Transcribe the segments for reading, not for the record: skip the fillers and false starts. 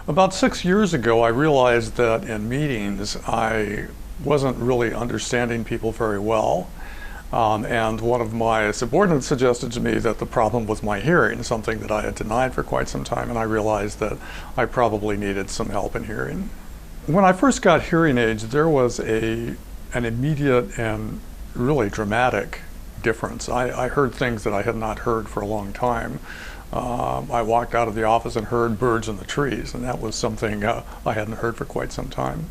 About 6 years ago, I realized that in meetings, I wasn't really understanding people very well. And one of my subordinates suggested to me that the problem was my hearing, something that I had denied for quite some time, and I realized that I probably needed some help in hearing. When I first got hearing aids, there was an immediate and really dramatic difference. I heard things that I had not heard for a long time. I walked out of the office and heard birds in the trees, and that was something I hadn't heard for quite some time.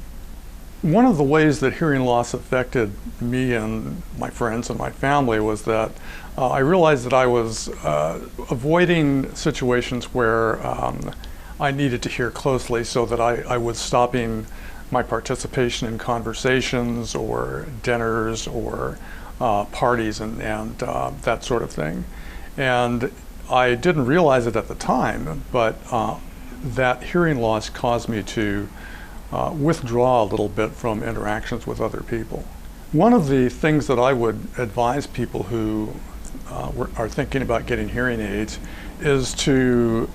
One of the ways that hearing loss affected me and my friends and my family was that I realized that I was avoiding situations where I needed to hear closely, so that I was stopping my participation in conversations or dinners or parties and that sort of thing. And I didn't realize it at the time, but that hearing loss caused me to withdraw a little bit from interactions with other people. One of the things that I would advise people who are thinking about getting hearing aids is to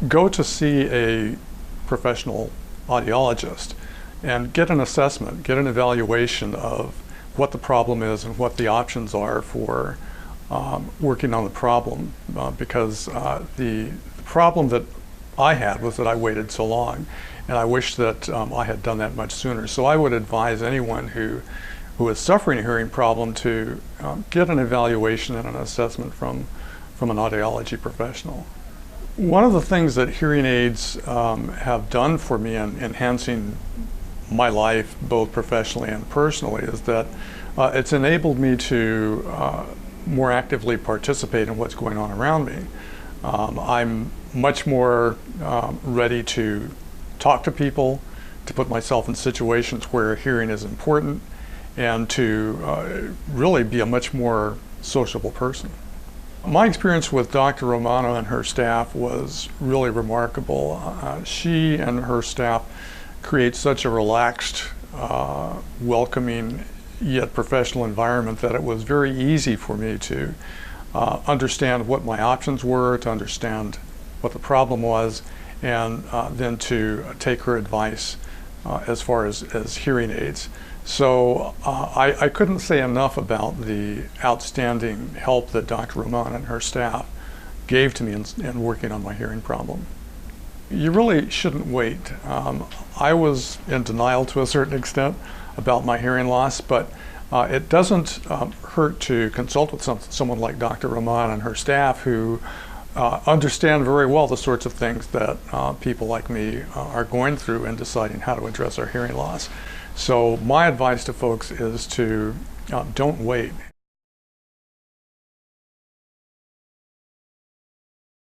go to see a professional audiologist and get an assessment, get an evaluation of what the problem is and what the options are for working on the problem, because the problem that I had was that I waited so long, and I wish that I had done that much sooner. So I would advise anyone who is suffering a hearing problem to get an evaluation and an assessment from an audiology professional. One of the things that hearing aids have done for me in enhancing my life, both professionally and personally, is that it's enabled me to more actively participate in what's going on around me. I'm much more ready to talk to people, to put myself in situations where hearing is important, and to really be a much more sociable person. My experience with Dr. Romano and her staff was really remarkable. She and her staff create such a relaxed, welcoming, yet professional environment that it was very easy for me to understand what my options were, to understand what the problem was, and then to take her advice as far as hearing aids. So I couldn't say enough about the outstanding help that Dr. Romano and her staff gave to me in working on my hearing problem. You really shouldn't wait. I was in denial to a certain extent about my hearing loss, but it doesn't hurt to consult with someone like Dr. Romano and her staff, who understand very well the sorts of things that people like me are going through in deciding how to address our hearing loss. So my advice to folks is to don't wait.